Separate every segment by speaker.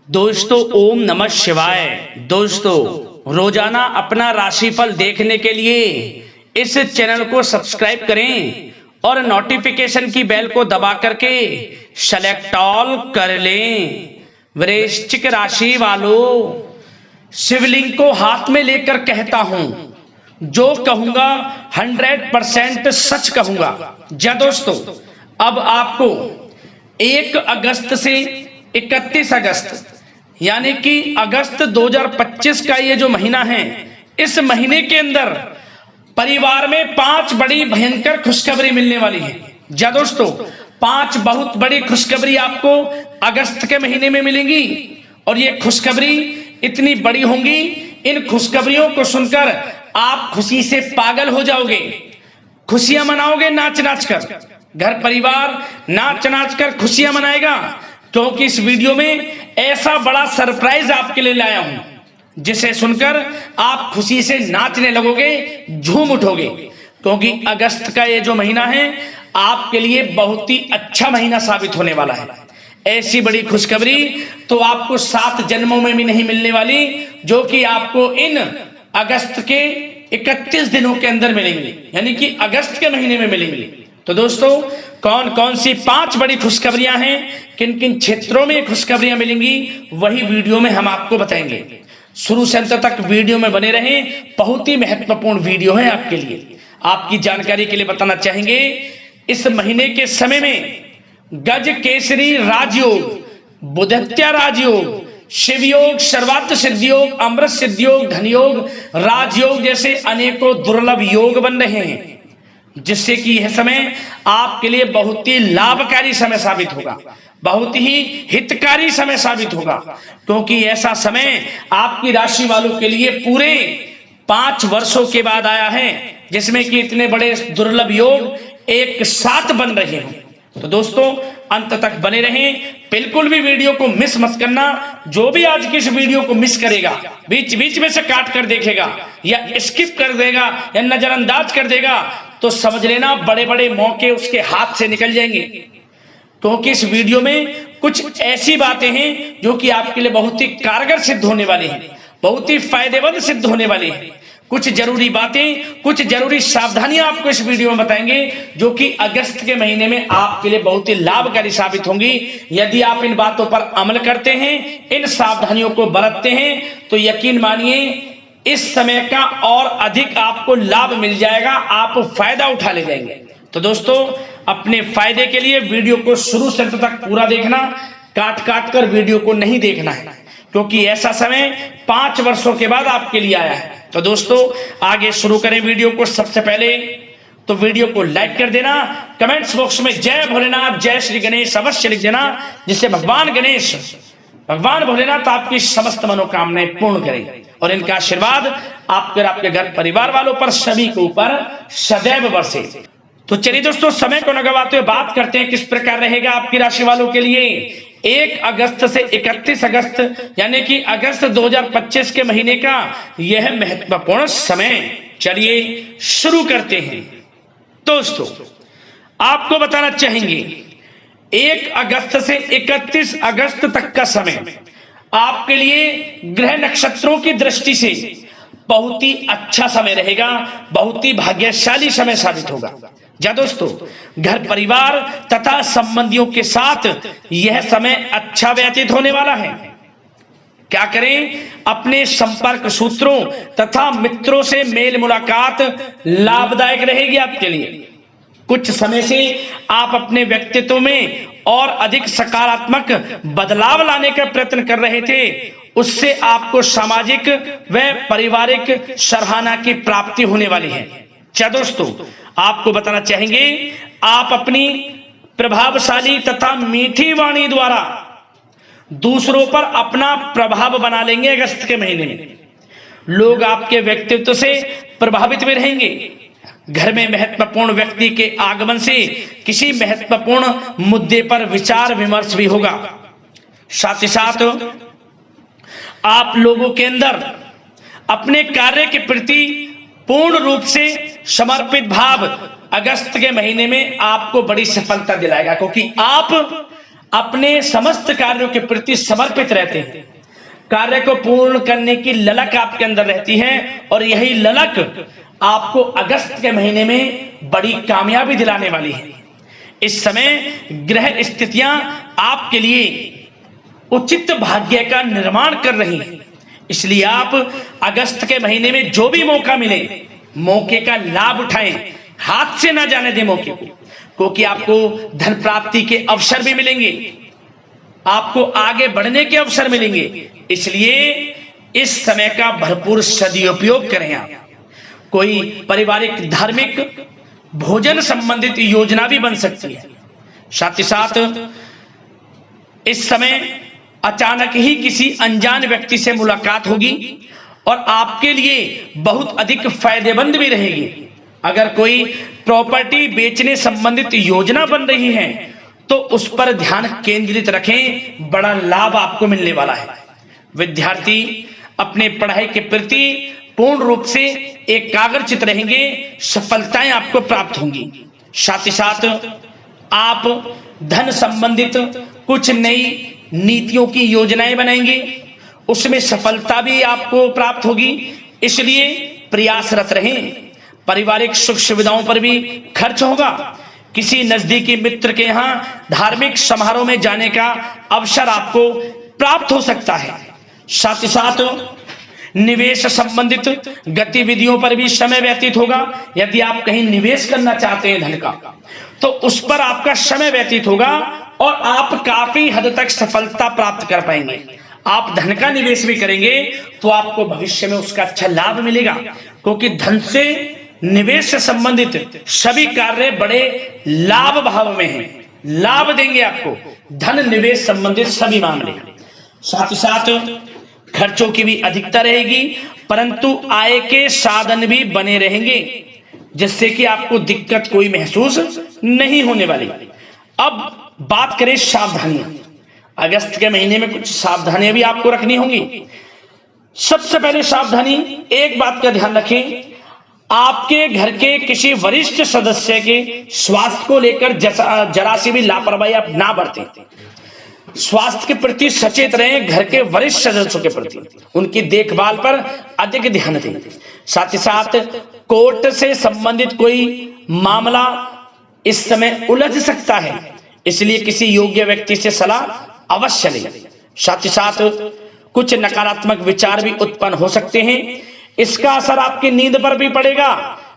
Speaker 1: दोस्तों ओम नमः शिवाय। दोस्तों रोजाना अपना राशिफल देखने के लिए इस चैनल को सब्सक्राइब करें और नोटिफिकेशन की बेल को दबा करके सेलेक्ट ऑल कर लें। वृश्चिक राशि वालों, शिवलिंग को हाथ में लेकर कहता हूं, जो कहूंगा 100% सच कहूंगा। जा दोस्तों, अब आपको 1 अगस्त से 31 अगस्त यानी कि अगस्त 2025 का ये जो महीना है, इस महीने के अंदर परिवार में 5 बड़ी भयंकर खुशखबरी मिलने वाली है। जा दोस्तों, 5 बहुत बड़ी खुशखबरी आपको अगस्त के महीने में मिलेंगी और ये खुशखबरी इतनी बड़ी होंगी, इन खुशखबरियों को सुनकर आप खुशी से पागल हो जाओगे, खुशियां मनाओगे नाच नाच कर। घर परिवार नाच नाच कर खुशियां मनाएगा, क्योंकि इस वीडियो में ऐसा बड़ा सरप्राइज आपके लिए लाया हूं जिसे सुनकर आप खुशी से नाचने लगोगे, झूम उठोगे। क्योंकि अगस्त का ये जो महीना है आपके लिए बहुत ही अच्छा महीना साबित होने वाला है। ऐसी बड़ी खुशखबरी तो आपको 7 जन्मों में भी नहीं मिलने वाली, जो कि आपको इन अगस्त के 31 दिनों के अंदर मिलेंगी, यानी कि अगस्त के महीने में मिलेंगी। तो दोस्तों, कौन कौन सी 5 बड़ी खुशखबरियां हैं, किन किन क्षेत्रों में खुशखबरियां मिलेंगी, वही वीडियो में हम आपको बताएंगे। शुरू से अंत तक वीडियो में बने रहें, बहुत ही महत्वपूर्ण वीडियो है आपके लिए। आपकी जानकारी के लिए बताना चाहेंगे, इस महीने के समय में गज केसरी राजयोग, बुधत्या राजयोग, शिव योग, सर्वार्थ सिद्धि योग, अमृत सिद्धि योग, धन योग, राजयोग जैसे अनेकों दुर्लभ योग बन रहे हैं, जिससे कि यह समय आपके लिए बहुत ही लाभकारी समय साबित होगा, बहुत ही हितकारी समय साबित होगा। क्योंकि ऐसा समय आपकी राशि वालों के लिए पूरे 5 वर्षों के बाद आया है, जिसमें कि इतने बड़े दुर्लभ योग एक साथ बन रहे हैं। तो दोस्तों, अंत तक बने रहें, बिल्कुल भी वीडियो को मिस मत करना। जो भी आज की इस वीडियो को मिस करेगा, बीच बीच में से काट कर देखेगा या स्किप कर देगा या नजरअंदाज कर देगा, तो समझ लेना बड़े बड़े मौके उसके हाथ से निकल जाएंगे। क्योंकि इस वीडियो में कुछ ऐसी बातें हैं जो कि आपके लिए बहुत ही कारगर सिद्ध होने वाली हैं, बहुत ही फायदेमंद सिद्ध होने वाली हैं। कुछ जरूरी बातें, कुछ जरूरी सावधानियां आपको इस वीडियो में बताएंगे, जो कि अगस्त के महीने में आपके लिए बहुत ही लाभकारी साबित होंगी। यदि आप इन बातों पर अमल करते हैं, इन सावधानियों को बरतते हैं, तो यकीन मानिए इस समय का और अधिक आपको लाभ मिल जाएगा, आप फायदा उठा ले जाएंगे। तो दोस्तों, अपने फायदे के लिए वीडियो को शुरू से अंत तक पूरा देखना, काट काट कर वीडियो को नहीं देखना है, क्योंकि ऐसा समय 5 वर्षों के बाद आपके लिए आया है। तो दोस्तों, आगे शुरू करें वीडियो को। सबसे पहले तो वीडियो को लाइक कर देना, कमेंट्स बॉक्स में जय भोलेनाथ, जय श्री गणेश अवश्य लिख देना, जिससे भगवान गणेश, भगवान भोलेनाथ आपकी समस्त मनोकामनाएं पूर्ण करें और इनका आशीर्वाद आपके और आपके घर परिवार वालों पर सभी के ऊपर सदैव बरसे। तो चलिए दोस्तों, समय को न गवाते हुए बात करते हैं किस प्रकार रहेगा आपकी राशि वालों के लिए 1 अगस्त से 31 अगस्त यानी कि अगस्त 2025 के महीने का यह महत्वपूर्ण समय। चलिए शुरू करते हैं। दोस्तों, आपको बताना चाहेंगे 1 अगस्त से 31 अगस्त तक का समय आपके लिए ग्रह नक्षत्रों की दृष्टि से बहुत ही अच्छा समय रहेगा, बहुत ही भाग्यशाली समय साबित होगा। जा दोस्तों, घर परिवार तथा संबंधियों के साथ यह समय अच्छा व्यतीत होने वाला है। क्या करें, अपने संपर्क सूत्रों तथा मित्रों से मेल मुलाकात लाभदायक रहेगी आपके लिए। कुछ समय से आप अपने व्यक्तित्व में और अधिक सकारात्मक बदलाव लाने का प्रयत्न कर रहे थे, उससे आपको सामाजिक व पारिवारिक सराहना की प्राप्ति होने वाली है। क्या दोस्तों, आपको बताना चाहेंगे, आप अपनी प्रभावशाली तथा मीठी वाणी द्वारा दूसरों पर अपना प्रभाव बना लेंगे। अगस्त के महीने में लोग आपके व्यक्तित्व से प्रभावित भी रहेंगे। घर में महत्वपूर्ण व्यक्ति के आगमन से किसी महत्वपूर्ण मुद्दे पर विचार विमर्श भी होगा। साथ ही साथ आप लोगों के अंदर अपने कार्य के प्रति पूर्ण रूप से समर्पित भाव अगस्त के महीने में आपको बड़ी सफलता दिलाएगा, क्योंकि आप अपने समस्त कार्यों के प्रति समर्पित रहते हैं। कार्य को पूर्ण करने की ललक आपके अंदर रहती है और यही ललक आपको अगस्त के महीने में बड़ी कामयाबी दिलाने वाली है। इस समय ग्रह स्थितियां आपके लिए उचित भाग्य का निर्माण कर रही हैं, इसलिए आप अगस्त के महीने में जो भी मौका मिले मौके का लाभ उठाएं, हाथ से ना जाने दें मौके को, क्योंकि आपको धन प्राप्ति के अवसर भी मिलेंगे, आपको आगे बढ़ने के अवसर मिलेंगे। इसलिए इस समय का भरपूर सदुपयोग करें। आप कोई पारिवारिक धार्मिक भोजन संबंधित योजना भी बन सकती है। साथ ही साथ इस समय अचानक ही किसी अनजान व्यक्ति से मुलाकात होगी और आपके लिए बहुत अधिक फायदेमंद भी रहेगी। अगर कोई प्रॉपर्टी बेचने संबंधित योजना बन रही है तो उस पर ध्यान केंद्रित रखें, बड़ा लाभ आपको मिलने वाला है। विद्यार्थी अपने पढ़ाई के प्रति पूर्ण रूप से एकाग्रचित रहेंगे, सफलताएं आपको प्राप्त होंगी। साथ ही साथ आप धन संबंधित कुछ नई नीतियों की योजनाएं बनाएंगे, उसमें सफलता भी आपको प्राप्त होगी, इसलिए प्रयासरत रहें। पारिवारिक सुख सुविधाओं पर भी खर्च होगा। किसी नजदीकी मित्र के यहाँ धार्मिक समारोह में जाने का अवसर आपको प्राप्त हो सकता है। साथ ही साथ निवेश संबंधित गतिविधियों पर भी समय व्यतीत होगा। यदि आप कहीं निवेश करना चाहते हैं धन का, तो उस पर आपका समय व्यतीत होगा और आप काफी हद तक सफलता प्राप्त कर पाएंगे। आप धन का निवेश भी करेंगे तो आपको भविष्य में उसका अच्छा लाभ मिलेगा, क्योंकि धन से निवेश से संबंधित सभी कार्य बड़े लाभ भाव में हैं, लाभ देंगे आपको धन निवेश संबंधित सभी मामले। साथ ही साथ खर्चों की भी अधिकता रहेगी, परंतु आय के साधन भी बने रहेंगे, जिससे कि आपको दिक्कत कोई महसूस नहीं होने वाली। अब बात करें सावधानियां। अगस्त के महीने में कुछ सावधानियां भी आपको रखनी होंगी। सबसे पहले सावधानी, एक बात का ध्यान रखें, आपके घर के किसी वरिष्ठ सदस्य के स्वास्थ्य को लेकर जरा सी भी लापरवाही आप ना बरतें। स्वास्थ्य के प्रति सचेत रहें, घर के वरिष्ठ सदस्यों के प्रति उनकी देखभाल पर अधिक ध्यान दें। साथ ही साथ कोर्ट से संबंधित कोई मामला इस समय उलझ सकता है, इसलिए किसी योग्य व्यक्ति से सलाह अवश्य लें। साथ ही साथ कुछ नकारात्मक विचार भी उत्पन्न हो सकते हैं, इसका असर आपकी नींद पर भी पड़ेगा।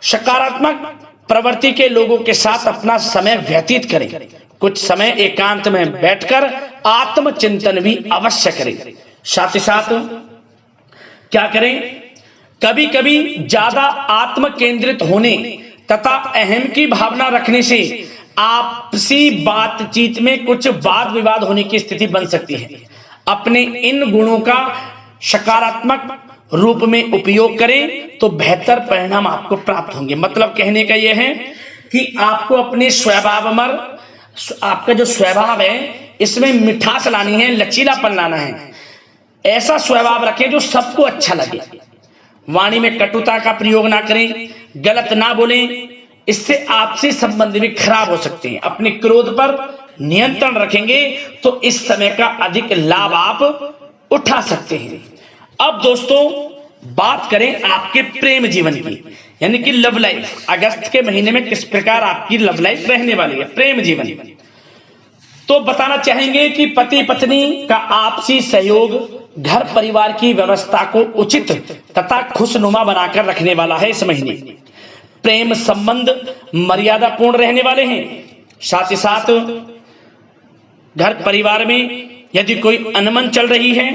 Speaker 1: सकारात्मक प्रवृत्ति के लोगों के साथ अपना समय व्यतीत करें। कुछ समय एकांत में बैठकर आत्मचिंतन भी अवश्य करें। साथ ही साथ क्या करें, कभी कभी ज्यादा आत्म केंद्रित होने तथा अहम की भावना रखने से आपसी बातचीत में कुछ वाद विवाद होने की स्थिति बन सकती है। अपने इन गुणों का सकारात्मक रूप में उपयोग करें तो बेहतर परिणाम आपको प्राप्त होंगे। मतलब कहने का यह है कि आपको अपने आपका जो स्वभाव है इसमें मिठास लानी है, लचीलापन लाना है। ऐसा स्वभाव रखें जो सबको अच्छा लगे। वाणी में कटुता का प्रयोग ना करें, गलत ना बोलें, इससे आपसी संबंध भी खराब हो सकते हैं। अपने क्रोध पर नियंत्रण रखेंगे तो इस समय का अधिक लाभ आप उठा सकते हैं। अब दोस्तों बात करें आपके प्रेम जीवन की, यानी कि लव लाइफ। अगस्त के महीने में किस प्रकार आपकी लव लाइफ रहने वाली है, प्रेम जीवन। तो बताना चाहेंगे कि पति पत्नी का आपसी सहयोग घर परिवार की व्यवस्था को उचित तथा खुशनुमा बनाकर रखने वाला है। इस महीने प्रेम संबंध मर्यादापूर्ण रहने वाले हैं। साथ ही साथ घर परिवार में यदि कोई अनबन चल रही है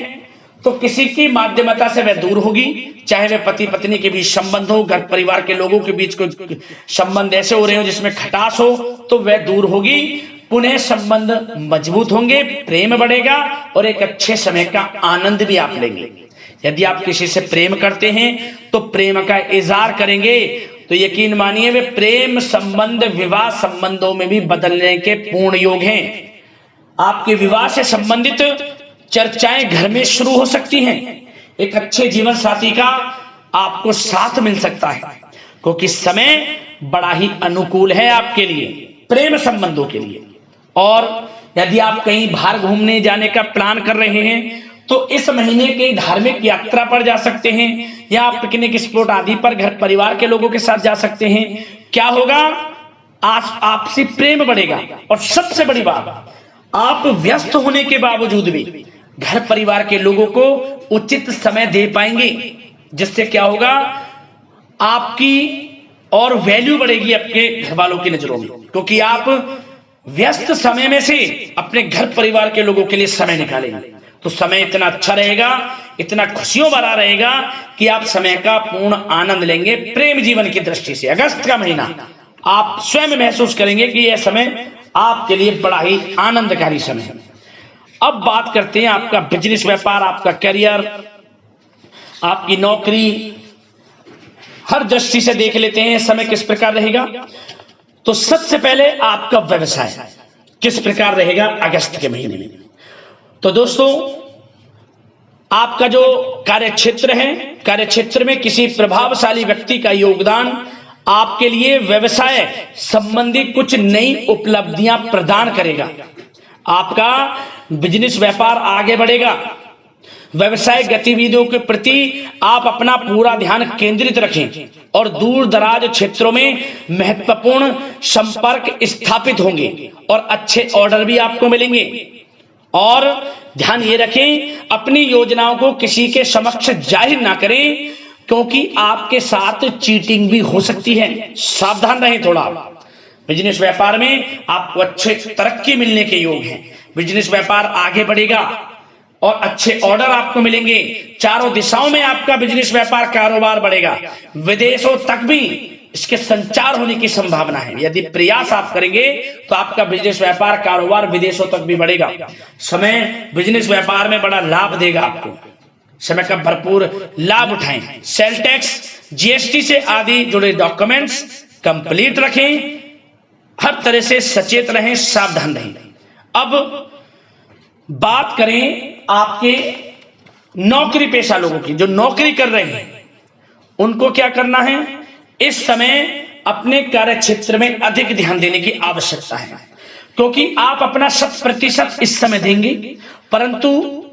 Speaker 1: तो किसी की माध्यमता से वह दूर होगी, चाहे वह पति पत्नी के बीच संबंध हो, घर परिवार के लोगों के बीच कोई संबंध ऐसे हो रहे हो जिसमें खटास हो, तो वह दूर होगी। पुनः संबंध मजबूत होंगे, प्रेम बढ़ेगा और एक अच्छे समय का आनंद भी आप लेंगे। यदि आप किसी से प्रेम करते हैं तो प्रेम का इजहार करेंगे तो यकीन मानिए वे प्रेम संबंध विवाह संबंधों में भी बदलने के पूर्ण योग हैं। आपके विवाह से संबंधित चर्चाएं घर में शुरू हो सकती हैं। एक अच्छे जीवन साथी का आपको साथ मिल सकता है, क्योंकि समय बड़ा ही अनुकूल है आपके लिए प्रेम संबंधों के लिए। और यदि आप कहीं बाहर घूमने जाने का प्लान कर रहे हैं तो इस महीने के धार्मिक यात्रा पर जा सकते हैं, या पिकनिक स्पॉट आदि पर घर परिवार के लोगों के साथ जा सकते हैं। क्या होगा? आपसी प्रेम बढ़ेगा, और सबसे बड़ी बात, आप व्यस्त होने के बावजूद भी घर परिवार के लोगों को उचित समय दे पाएंगे, जिससे क्या होगा? आपकी और वैल्यू बढ़ेगी आपके घर वालों की नजरों में, क्योंकि आप व्यस्त समय में से अपने घर परिवार के लोगों के लिए समय निकालेंगे। तो समय इतना अच्छा रहेगा, इतना खुशियों भरा रहेगा कि आप समय का पूर्ण आनंद लेंगे। प्रेम जीवन की दृष्टि से अगस्त का महीना आप स्वयं महसूस करेंगे कि यह समय आपके लिए बड़ा ही आनंदकारी समय है। अब बात करते हैं आपका बिजनेस व्यापार, आपका करियर, आपकी नौकरी, हर दृष्टि से देख लेते हैं समय किस प्रकार रहेगा। तो सबसे पहले आपका व्यवसाय किस प्रकार रहेगा अगस्त के महीने में। तो दोस्तों, आपका जो कार्य क्षेत्र है, कार्य क्षेत्र में किसी प्रभावशाली व्यक्ति का योगदान आपके लिए व्यवसाय संबंधी कुछ नई उपलब्धियां प्रदान करेगा। आपका बिजनेस व्यापार आगे बढ़ेगा। व्यवसाय गतिविधियों के प्रति आप अपना पूरा ध्यान केंद्रित रखें और दूर दराज क्षेत्रों में महत्वपूर्ण संपर्क स्थापित होंगे और अच्छे ऑर्डर भी आपको मिलेंगे। और ध्यान ये रखें, अपनी योजनाओं को किसी के समक्ष जाहिर ना करें, क्योंकि आपके साथ चीटिंग भी हो सकती है। सावधान रहें थोड़ा। बिजनेस व्यापार में आपको अच्छे तरक्की मिलने के योग हैं। बिजनेस व्यापार आगे बढ़ेगा और अच्छे ऑर्डर आपको मिलेंगे। चारों दिशाओं में आपका बिजनेस व्यापार कारोबार बढ़ेगा। विदेशों तक भी इसके संचार होने की संभावना है। यदि प्रयास आप करेंगे तो आपका बिजनेस व्यापार कारोबार विदेशों तक भी बढ़ेगा। समय बिजनेस व्यापार में बड़ा लाभ देगा आपको। समय का भरपूर लाभ उठाएं। सेल टैक्स, जीएसटी से आदि जुड़े डॉक्यूमेंट्स कंप्लीट रखें। हर तरह से सचेत रहें, सावधान रहें। अब बात करें आपके नौकरी पेशा लोगों की, जो नौकरी कर रहे हैं, उनको क्या करना है? इस समय अपने कार्य क्षेत्र में अधिक ध्यान देने की आवश्यकता है, क्योंकि आप अपना 100% इस समय देंगे, परंतु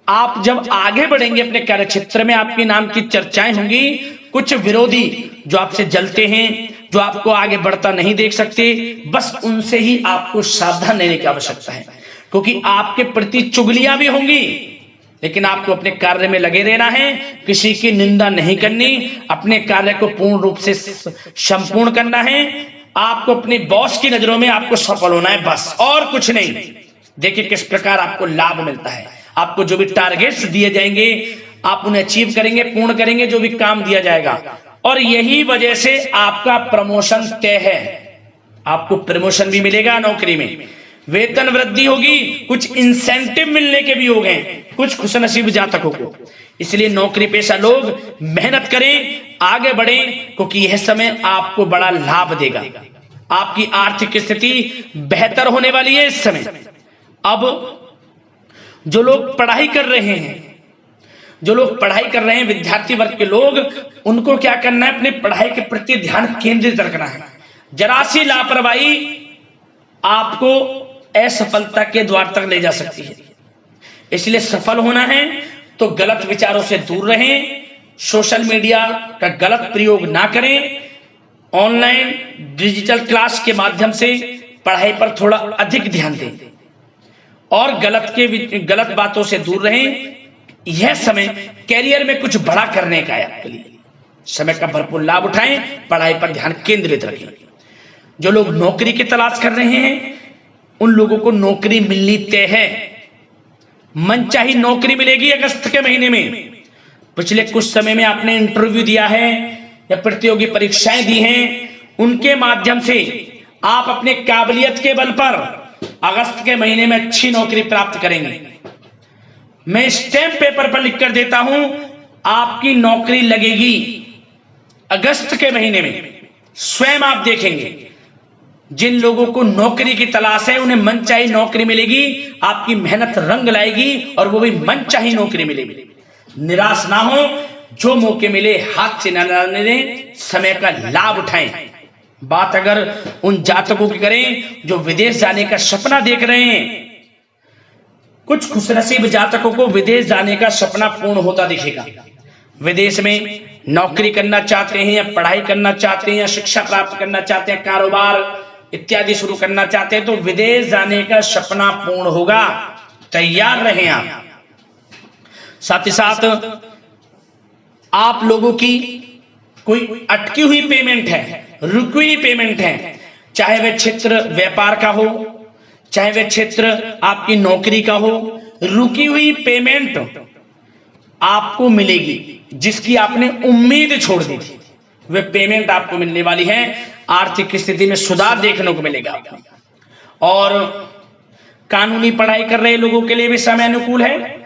Speaker 1: आप जब आगे बढ़ेंगे अपने कार्य क्षेत्र में आपके नाम की चर्चाएं होंगी। कुछ विरोधी जो आपसे जलते हैं, जो आपको आगे बढ़ता नहीं देख सकते, बस उनसे ही आपको सावधान रहने की आवश्यकता है, क्योंकि आपके प्रति चुगलियां भी होंगी। लेकिन आपको अपने कार्य में लगे रहना है, किसी की निंदा नहीं करनी, अपने कार्य को पूर्ण रूप से संपूर्ण करना है। आपको अपने बॉस की नजरों में आपको सफल होना है, बस, और कुछ नहीं। देखिए किस प्रकार आपको लाभ मिलता है। आपको जो भी टारगेट्स दिए जाएंगे आप उन्हें अचीव करेंगे, पूर्ण करेंगे जो भी काम दिया जाएगा, और यही वजह से आपका प्रमोशन तय है। आपको प्रमोशन भी मिलेगा, नौकरी में वेतन वृद्धि होगी, कुछ इंसेंटिव मिलने के भी हो गए कुछ खुशनसीब जातकों को। इसलिए नौकरी पेशा लोग मेहनत करें, आगे बढ़ें, क्योंकि यह समय आपको बड़ा लाभ देगा। आपकी आर्थिक स्थिति बेहतर होने वाली है इस समय। अब जो लोग पढ़ाई कर रहे हैं, विद्यार्थी वर्ग के लोग, उनको क्या करना है? अपने पढ़ाई के प्रति ध्यान केंद्रित रखना है। जरा सी लापरवाही आपको असफलता के द्वार तक ले जा सकती है। इसलिए सफल होना है तो गलत विचारों से दूर रहें, सोशल मीडिया का गलत प्रयोग ना करें, ऑनलाइन डिजिटल क्लास के माध्यम से पढ़ाई पर थोड़ा अधिक ध्यान दें और गलत बातों से दूर रहें। यह समय कैरियर में कुछ बड़ा करने का है आपके लिए। समय का भरपूर लाभ उठाएं, पढ़ाई पर ध्यान केंद्रित रखें। जो लोग नौकरी की तलाश कर रहे हैं उन लोगों को नौकरी मिलनी तय है। मनचाही नौकरी मिलेगी अगस्त के महीने में। पिछले कुछ समय में आपने इंटरव्यू दिया है या प्रतियोगी परीक्षाएं दी हैं, उनके माध्यम से आप अपने काबिलियत के बल पर अगस्त के महीने में अच्छी नौकरी प्राप्त करेंगे। मैं स्टैंप पेपर पर लिख कर देता हूं, आपकी नौकरी लगेगी अगस्त के महीने में। स्वयं आप देखेंगे जिन लोगों को नौकरी की तलाश है उन्हें मनचाही नौकरी मिलेगी। आपकी मेहनत रंग लाएगी और वो भी मनचाही नौकरी मिलेगी। निराश ना हो, जो मौके मिले हाथ से न डालने दें, समय का लाभ उठाएं। बात अगर उन जातकों की करें जो विदेश जाने का सपना देख रहे हैं, कुछ खुशनसीब जातकों को विदेश जाने का सपना पूर्ण होता दिखेगा। विदेश में नौकरी करना चाहते हैं या पढ़ाई करना चाहते हैं या शिक्षा प्राप्त करना चाहते हैं, कारोबार इत्यादि शुरू करना चाहते हैं, तो विदेश जाने का सपना पूर्ण होगा। तैयार रहें आप। साथ ही साथ आप लोगों की कोई अटकी हुई पेमेंट है, रुकी हुई पेमेंट है, चाहे वह क्षेत्र व्यापार का हो, चाहे वह क्षेत्र आपकी नौकरी का हो, रुकी हुई पेमेंट आपको मिलेगी। जिसकी आपने उम्मीद छोड़ दी थी वह पेमेंट आपको मिलने वाली है। आर्थिक स्थिति में सुधार देखने को मिलेगा आपको। और कानूनी पढ़ाई कर रहे लोगों के लिए भी समय अनुकूल है।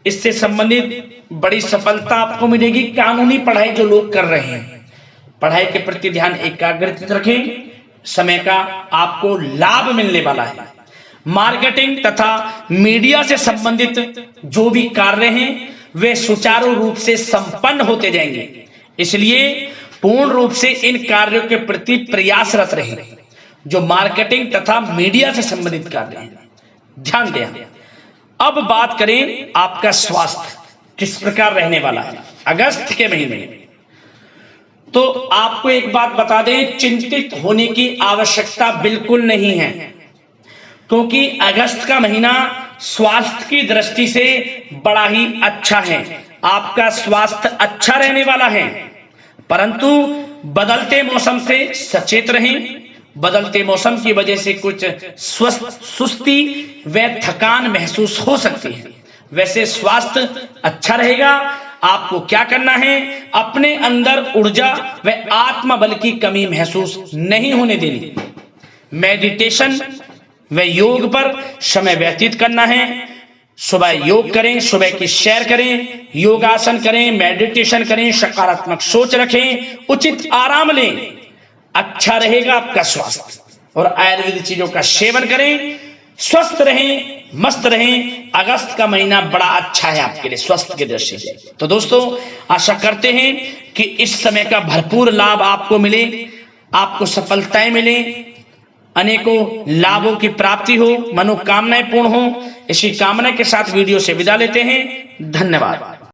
Speaker 1: इससे संबंधित बड़ी सफलता आपको मिलेगी। कानूनी पढ़ाई जो लोग कर रहे हैं, पढ़ाई के प्रति ध्यान एकाग्रित रखें, समय का आपको लाभ मिलने वाला है। मार्केटिंग तथा मीडिया से संबंधित जो भी कार्य हैं वे सुचारू रूप से संपन्न होते जाएंगे। इसलिए पूर्ण रूप से इन कार्यों के प्रति प्रयासरत रहें जो मार्केटिंग तथा मीडिया से संबंधित कार्य हैं। ध्यान दें। अब बात करें आपका स्वास्थ्य किस प्रकार रहने वाला है अगस्त के महीने में। तो आपको एक बात बता दें, चिंतित होने की आवश्यकता बिल्कुल नहीं है, क्योंकि अगस्त का महीना स्वास्थ्य की दृष्टि से बड़ा ही अच्छा है। आपका स्वास्थ्य अच्छा रहने वाला है, परंतु बदलते मौसम से सचेत रहें। बदलते मौसम की वजह से कुछ सुस्ती व थकान महसूस हो सकती है। वैसे स्वास्थ्य अच्छा रहेगा। आपको क्या करना है, अपने अंदर ऊर्जा व आत्मबल की कमी महसूस नहीं होने देनी। मेडिटेशन व योग पर समय व्यतीत करना है। सुबह योग करें, सुबह की सैर करें, योगासन करें, मेडिटेशन करें, सकारात्मक सोच रखें, उचित आराम लें। अच्छा रहेगा आपका स्वास्थ्य। और आयुर्वेदिक चीजों का सेवन करें, स्वस्थ रहें, मस्त रहें। अगस्त का महीना बड़ा अच्छा है आपके लिए स्वास्थ्य की दृष्टि से। तो दोस्तों, आशा करते हैं कि इस समय का भरपूर लाभ आपको मिले, आपको सफलताएं मिले, अनेकों लाभों की प्राप्ति हो, मनोकामनाएं पूर्ण हो। इसी कामना के साथ वीडियो से विदा लेते हैं। धन्यवाद।